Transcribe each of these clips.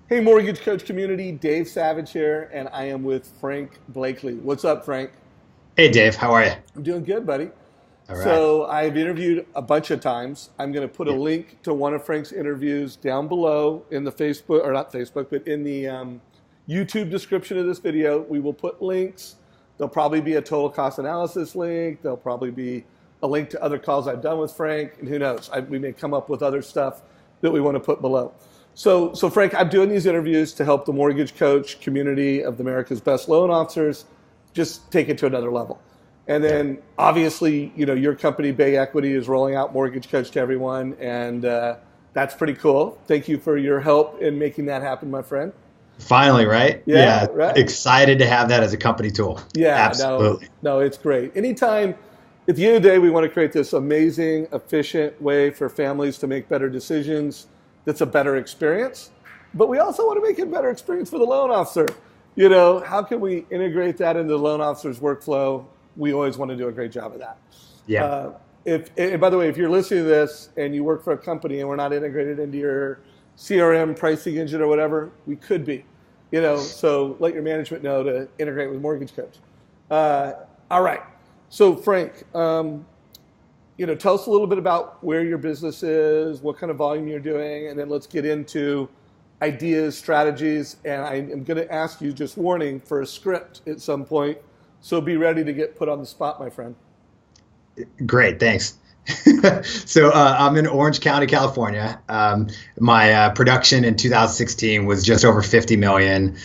Hey, Mortgage Coach community, Dave Savage here, and I am with Frank Blakeley. What's up, Frank? Hey Dave, how are you? I'm doing good, buddy. All right. So I've interviewed a bunch of times. I'm going to put a Yeah. link to one of Frank's interviews down below in the Facebook, or not Facebook, but in the YouTube description of this video. We will put links. There'll probably be a total cost analysis link. There'll probably be a link to other calls I've done with Frank, and who knows? We may come up with other stuff that we want to put below. So Frank, I'm doing these interviews to help the mortgage coach community of America's best loan officers just take it to another level. And Yeah. then obviously, your company, Bay Equity, is rolling out Mortgage Coach to everyone. And that's pretty cool. Thank you for your help in making that happen, my friend. Finally, right? Yeah, Yeah. right. Excited to have that as a company tool. Yeah, no, Absolutely. no, it's great. Anytime, at the end of the day, we want to create this amazing, efficient way for families to make better decisions that's a better experience. But we also want to make it a better experience for the loan officer. How can we integrate that into the loan officer's workflow? We always want to do a great job of that. Yeah. And by the way, if you're listening to this and you work for a company and we're not integrated into your CRM pricing engine or whatever, we could be. So let your management know to integrate with Mortgage Coach. All right. So Frank, tell us a little bit about where your business is, what kind of volume you're doing, and then let's get into ideas, strategies, and I am going to ask you, just warning, for a script at some point. So be ready to get put on the spot, my friend. Great. Thanks. So I'm in Orange County, California. My production in 2016 was just over 50 million.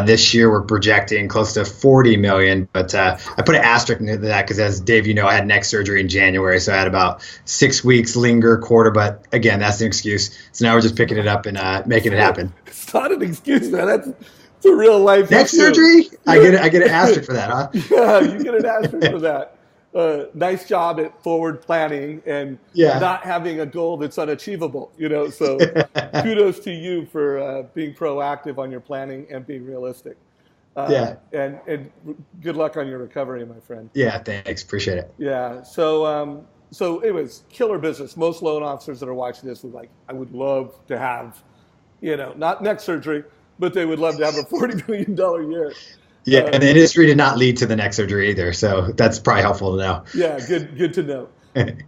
This year we're projecting close to 40 million, but I put an asterisk into that because, as Dave, I had neck surgery in January, so I had about 6 weeks linger quarter. But again, that's an excuse. So now we're just picking it up and making it happen. It's not an excuse, man. It's a real life Neck issue. surgery? I get an asterisk for that, huh? Yeah, you get an asterisk for that. Nice job at forward planning and Yeah. not having a goal that's unachievable. So kudos to you for being proactive on your planning and being realistic. Yeah. And good luck on your recovery, my friend. Yeah. Thanks. Appreciate it. Yeah. So anyways, killer business. Most loan officers that are watching this would I would love to have, not neck surgery, but they would love to have a $40 million year. Yeah, and the industry did not lead to the neck surgery either, so that's probably helpful to know. Yeah, good to know.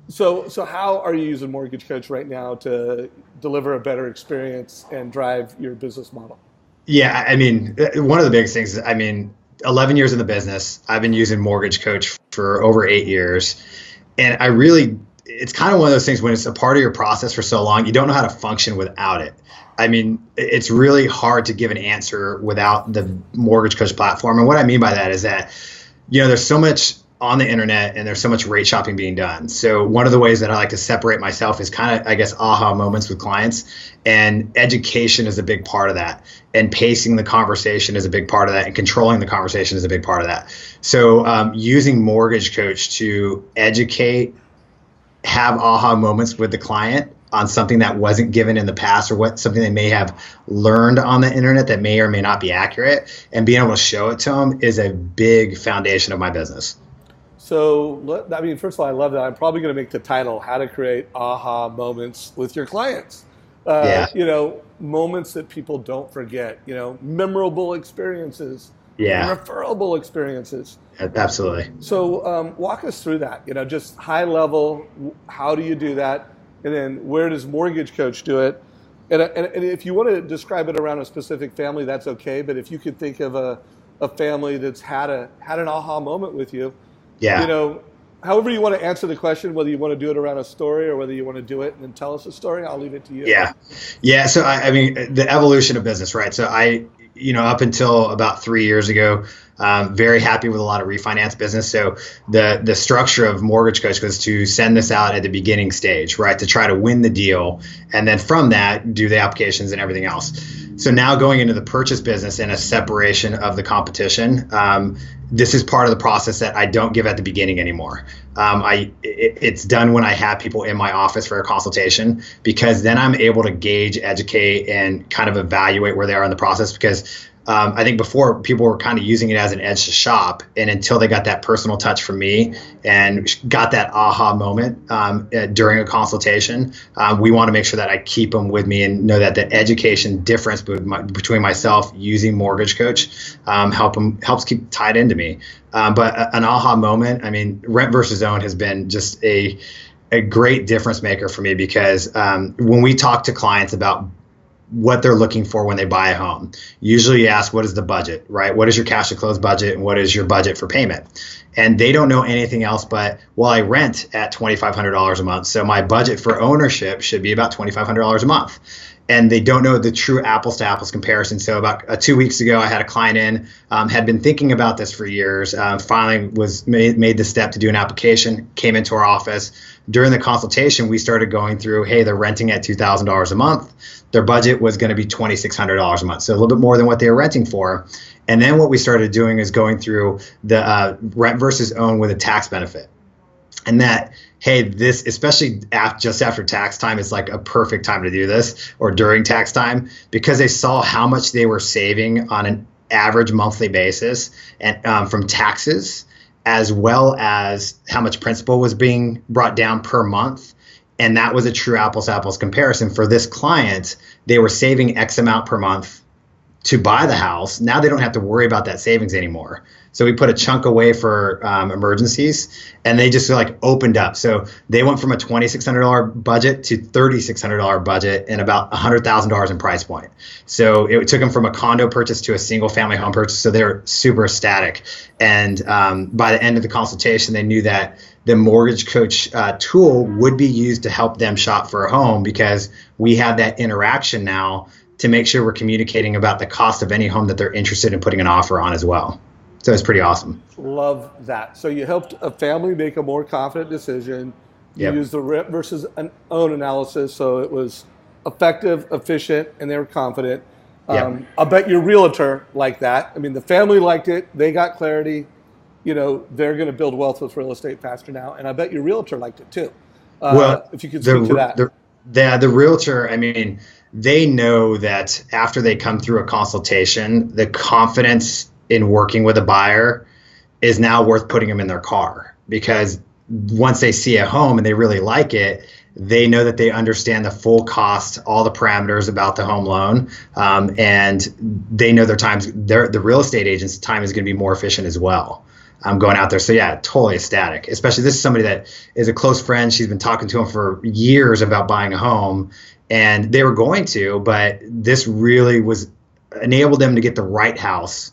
So how are you using Mortgage Coach right now to deliver a better experience and drive your business model? Yeah, one of the biggest things, 11 years in the business, I've been using Mortgage Coach for over 8 years, and it's kind of one of those things when it's a part of your process for so long, you don't know how to function without it. It's really hard to give an answer without the Mortgage Coach platform. And what I mean by that is that, there's so much on the internet and there's so much rate shopping being done. So one of the ways that I like to separate myself is kind of, I guess, aha moments with clients, and education is a big part of that. And pacing the conversation is a big part of that. And controlling the conversation is a big part of that. So using Mortgage Coach to educate, have aha moments with the client on something that wasn't given in the past, or something they may have learned on the internet that may or may not be accurate, and being able to show it to them is a big foundation of my business. So, first of all, I love that. I'm probably going to make the title "How to Create Aha Moments with Your Clients." Yeah. Moments that people don't forget. Memorable experiences. Yeah. Referable experiences. Absolutely. So, walk us through that. Just high level. How do you do that? And then where does Mortgage Coach do it? And if you want to describe it around a specific family, that's okay. But if you could think of a family that's had an aha moment with you, Yeah. However you want to answer the question, whether you want to do it around a story or whether you want to do it and then tell us a story, I'll leave it to you. Yeah. Yeah. So the evolution of business, right? So up until about 3 years ago, very happy with a lot of refinance business. So the structure of Mortgage Coach was to send this out at the beginning stage, right? To try to win the deal. And then from that, do the applications and everything else. So now going into the purchase business and a separation of the competition, this is part of the process that I don't give at the beginning anymore. It's done when I have people in my office for a consultation, because then I'm able to gauge, educate, and kind of evaluate where they are in the process. Because I think before people were kind of using it as an edge to shop, and until they got that personal touch from me and got that aha moment during a consultation, we want to make sure that I keep them with me and know that the education difference between myself using Mortgage Coach helps keep tied into me. But an aha moment, I mean, rent versus own has been just a great difference maker for me, because when we talk to clients about what they're looking for when they buy a home, usually you ask, what is the budget, right? What is your cash to close budget, and what is your budget for payment? And they don't know anything else but, well, I rent at $2,500 a month, so my budget for ownership should be about $2,500 a month. And they don't know the true apples to apples comparison. So about 2 weeks ago, I had a client in, had been thinking about this for years, finally was made the step to do an application, came into our office. During the consultation, we started going through, hey, they're renting at $2,000 a month. Their budget was going to be $2,600 a month, so a little bit more than what they were renting for. And then what we started doing is going through the rent versus own with a tax benefit. And that, hey, this, especially just after tax time, is like a perfect time to do this, or during tax time, because they saw how much they were saving on an average monthly basis, and from taxes, as well as how much principal was being brought down per month. And that was a true apples to apples comparison. For this client, they were saving X amount per month to buy the house. Now they don't have to worry about that savings anymore. So we put a chunk away for emergencies, and they just like opened up. So they went from a $2,600 budget to $3,600 budget and about $100,000 in price point. So it took them from a condo purchase to a single family home purchase. So they're super ecstatic. And by the end of the consultation, they knew that the Mortgage Coach tool would be used to help them shop for a home, because we have that interaction now to make sure we're communicating about the cost of any home that they're interested in putting an offer on as well. So it's pretty awesome. Love that. So you helped a family make a more confident decision. You used the rent versus an own analysis, so it was effective, efficient, and they were confident. I'll bet your realtor liked that. I mean, the family liked it. They got clarity. You know, they're going to build wealth with real estate faster now. And I bet your realtor liked it too. If you could speak to that. The realtor, I mean, they know that after they come through a consultation, the confidence in working with a buyer is now worth putting them in their car, because once they see a home and they really like it, they know that they understand the full cost, all the parameters about the home loan, and they know the real estate agent's time is going to be more efficient as well. I'm going out there. So yeah, totally ecstatic. Especially this is somebody that is a close friend. She's been talking to him for years about buying a home, and they were going to, but this really was enabled them to get the right house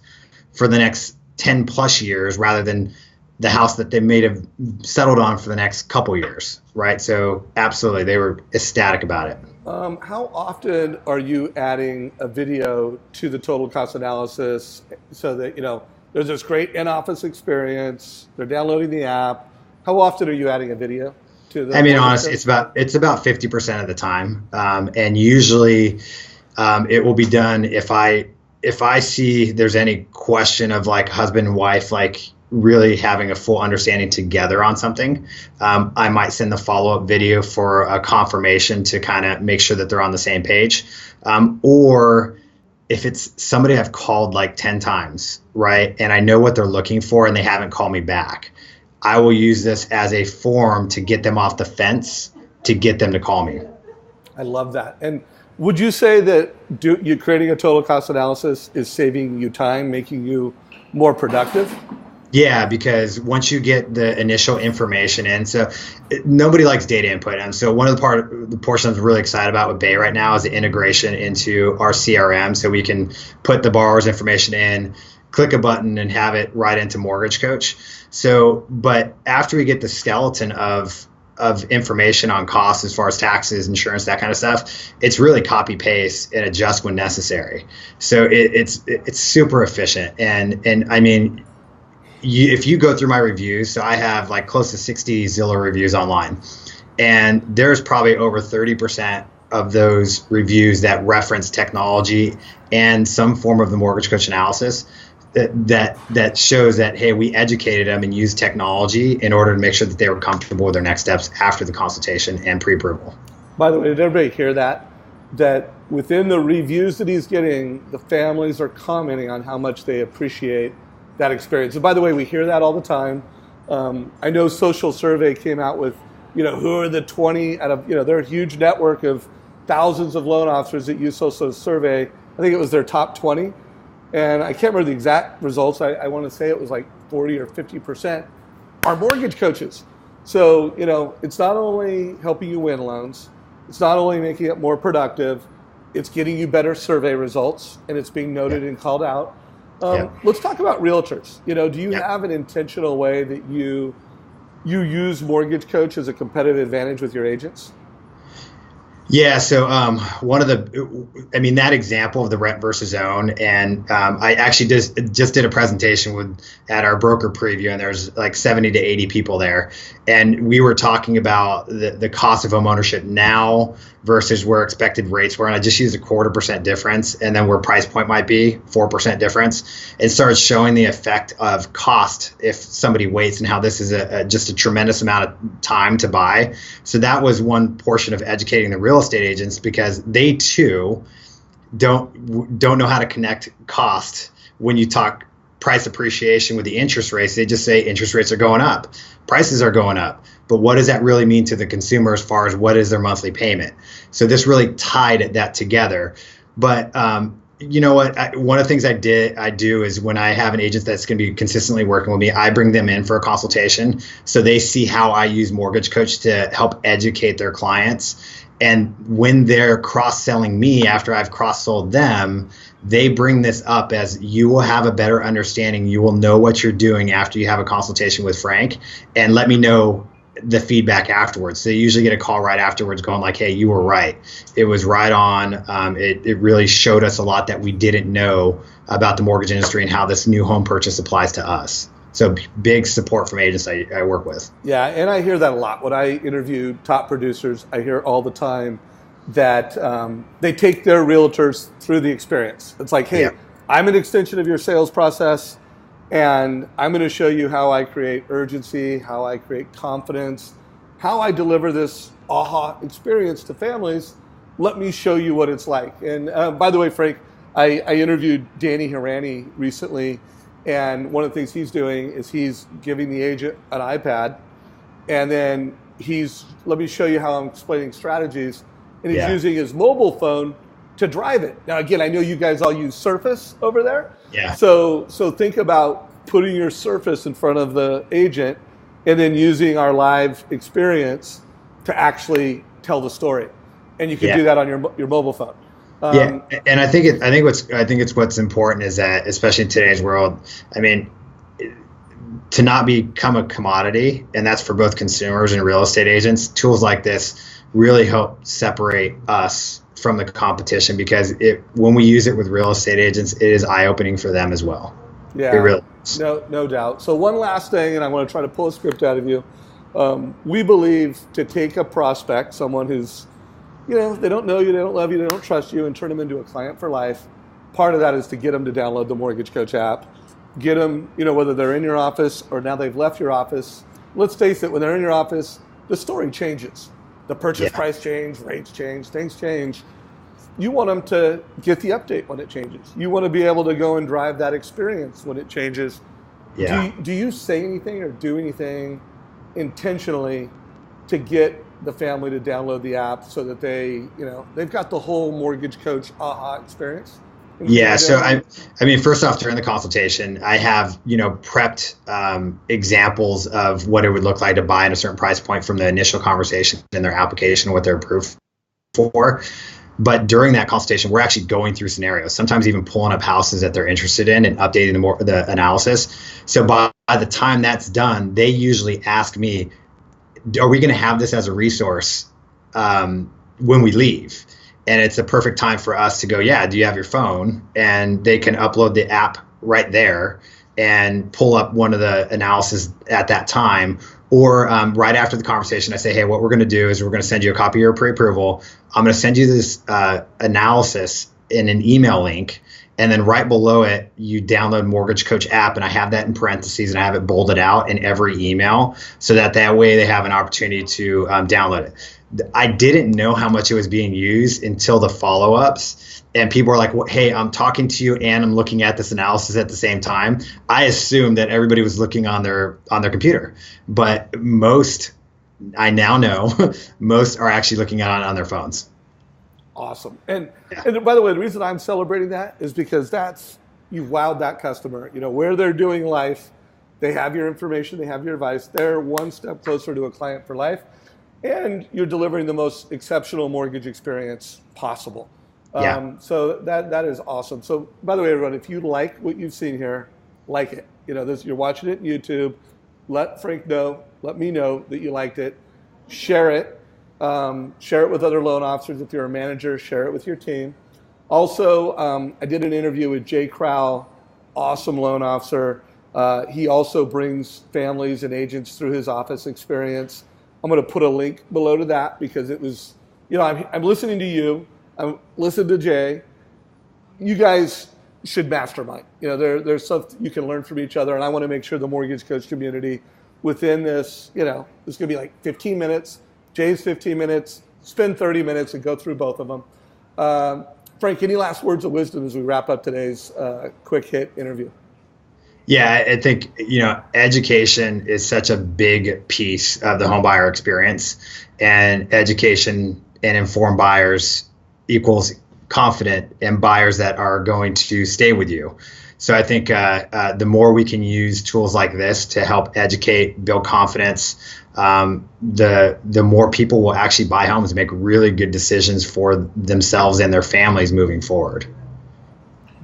for the next 10 plus years, rather than the house that they may have settled on for the next couple years, right? So absolutely, they were ecstatic about it. How often are you adding a video to the total cost analysis so that, you know, there's this great in-office experience, they're downloading the app? How often are you adding a video to the? I mean, honestly, it's about 50% of the time, and usually it will be done if I see there's any question of like husband and wife like really having a full understanding together on something. I might send the follow-up video for a confirmation to kind of make sure that they're on the same page, or if it's somebody I've called like 10 times, right, and I know what they're looking for and they haven't called me back, I will use this as a form to get them off the fence, to get them to call me. I love that. And would you say that you creating a total cost analysis is saving you time, making you more productive? Yeah, because once you get the initial information in, so nobody likes data input. And so one of the portions I'm really excited about with Bay right now is the integration into our CRM, so we can put the borrower's information in, click a button, and have it right into Mortgage Coach. So, but after we get the skeleton of information on costs as far as taxes, insurance, that kind of stuff, it's really copy paste and adjust when necessary. So it's super efficient. And I mean, if you go through my reviews, so I have like close to 60 Zillow reviews online, and there's probably over 30% of those reviews that reference technology and some form of the Mortgage Coach analysis that shows that, hey, we educated them and used technology in order to make sure that they were comfortable with their next steps after the consultation and pre-approval. By the way, did everybody hear that? That within the reviews that he's getting, the families are commenting on how much they appreciate that experience. And by the way, we hear that all the time. I know Social Survey came out with, who are the 20 out of, they're a huge network of thousands of loan officers that use Social Survey. I think it was their top 20. And I can't remember the exact results. I want to say it was like 40 or 50% are mortgage coaches. So, it's not only helping you win loans, it's not only making it more productive, it's getting you better survey results, and it's being noted and called out. Let's talk about realtors. Do you have an intentional way that you use Mortgage Coach as a competitive advantage with your agents? Yeah, so that example of the rent versus own, and I actually just did a presentation at our broker preview, and there's like 70 to 80 people there, and we were talking about the cost of home ownership now versus where expected rates were, and I just used a 0.25% difference, and then where price point might be 4% difference, and started showing the effect of cost if somebody waits, and how this is just a tremendous amount of time to buy. So that was one portion of educating the real estate agents, because they too don't know how to connect cost when you talk price appreciation with the interest rates. They just say interest rates are going up, prices are going up, but what does that really mean to the consumer as far as what is their monthly payment? So this really tied that together. But you know what? One of the things I do is when I have an agent that's going to be consistently working with me, I bring them in for a consultation so they see how I use Mortgage Coach to help educate their clients. And when they're cross-selling me after I've cross-sold them, they bring this up as, you will have a better understanding. You will know what you're doing after you have a consultation with Frank, and let me know the feedback afterwards. So they usually get a call right afterwards going like, hey, you were right. It was right on. It really showed us a lot that we didn't know about the mortgage industry and how this new home purchase applies to us. So big support from agents I work with. Yeah, and I hear that a lot. When I interview top producers, I hear all the time that they take their realtors through the experience. It's like, hey, I'm an extension of your sales process, and I'm going to show you how I create urgency, how I create confidence, how I deliver this aha experience to families. Let me show you what it's like. And by the way, Frank, I interviewed Danny Hirani recently, and one of the things he's doing is he's giving the agent an iPad, and then let me show you how I'm explaining strategies, and he's using his mobile phone to drive it. Now, again, I know you guys all use Surface over there. Yeah. So think about putting your Surface in front of the agent and then using our live experience to actually tell the story. And you can do that on your mobile phone. And I think what's important is that, especially in today's world, I mean, to not become a commodity, and that's for both consumers and real estate agents, tools like this really help separate us from the competition, because when we use it with real estate agents, it is eye-opening for them as well. Yeah, it really is. No doubt. So one last thing, and I want to try to pull a script out of you. We believe to take a prospect, someone who's, they don't know you, they don't love you, they don't trust you, and turn them into a client for life. Part of that is to get them to download the Mortgage Coach app. Get them, whether they're in your office or now they've left your office. Let's face it, when they're in your office, the story changes. The purchase price change, rates change, things change. You want them to get the update when it changes. You want to be able to go and drive that experience when it changes. Yeah. Do you say anything or do anything intentionally to get the family to download the app so that they've got the whole Mortgage Coach aha experience? Yeah. So I mean, first off, during the consultation, I have, prepped examples of what it would look like to buy at a certain price point from the initial conversation in their application, what they're approved for. But during that consultation, we're actually going through scenarios, sometimes even pulling up houses that they're interested in and updating the analysis. So by the time that's done, they usually ask me, are we going to have this as a resource when we leave? And it's a perfect time for us to go, do you have your phone? And they can upload the app right there and pull up one of the analysis at that time. Or right after the conversation, I say, hey, what we're going to do is we're going to send you a copy of your pre-approval. I'm going to send you this analysis in an email link. And then right below it, you download Mortgage Coach app. And I have that in parentheses, and I have it bolded out in every email so that way they have an opportunity to download it. I didn't know how much it was being used until the follow-ups. And people were like, well, hey, I'm talking to you and I'm looking at this analysis at the same time. I assumed that everybody was looking on their computer, but most, I now know, most are actually looking at it on their phones. Awesome. And by the way, the reason I'm celebrating that is because you've wowed that customer. Where they're doing life, they have your information, they have your advice. They're one step closer to a client for life, and you're delivering the most exceptional mortgage experience possible. Yeah. So that is awesome. So by the way, everyone, if you like what you've seen here, like it. You're watching it on YouTube. Let Frank know. Let me know that you liked it. Share it. Share it with other loan officers. If you're a manager, share it with your team. Also, I did an interview with Jay Crowell, awesome loan officer. He also brings families and agents through his office experience. I'm going to put a link below to that because it was, I'm listening to you. I'm listening to Jay. You guys should mastermind. There's stuff you can learn from each other, and I want to make sure the mortgage coach community within this, it's going to be like 15 minutes. Jay's 15 minutes. Spend 30 minutes and go through both of them. Frank, any last words of wisdom as we wrap up today's quick hit interview? Yeah, I think, education is such a big piece of the home buyer experience, and education and informed buyers equals confident and buyers that are going to stay with you. So I think the more we can use tools like this to help educate, build confidence, the more people will actually buy homes and make really good decisions for themselves and their families moving forward.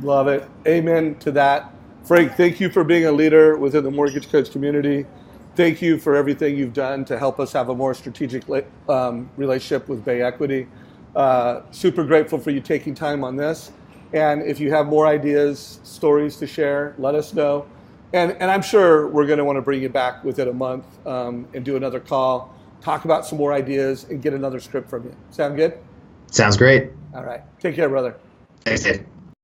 Love it. Amen to that. Frank, thank you for being a leader within the mortgage coach community. Thank you for everything you've done to help us have a more strategic relationship with Bay Equity. Super grateful for you taking time on this. And if you have more ideas, stories to share, let us know. And I'm sure we're going to want to bring you back within a month and do another call, talk about some more ideas, and get another script from you. Sound good? Sounds great. All right. Take care, brother. Thanks, Dave.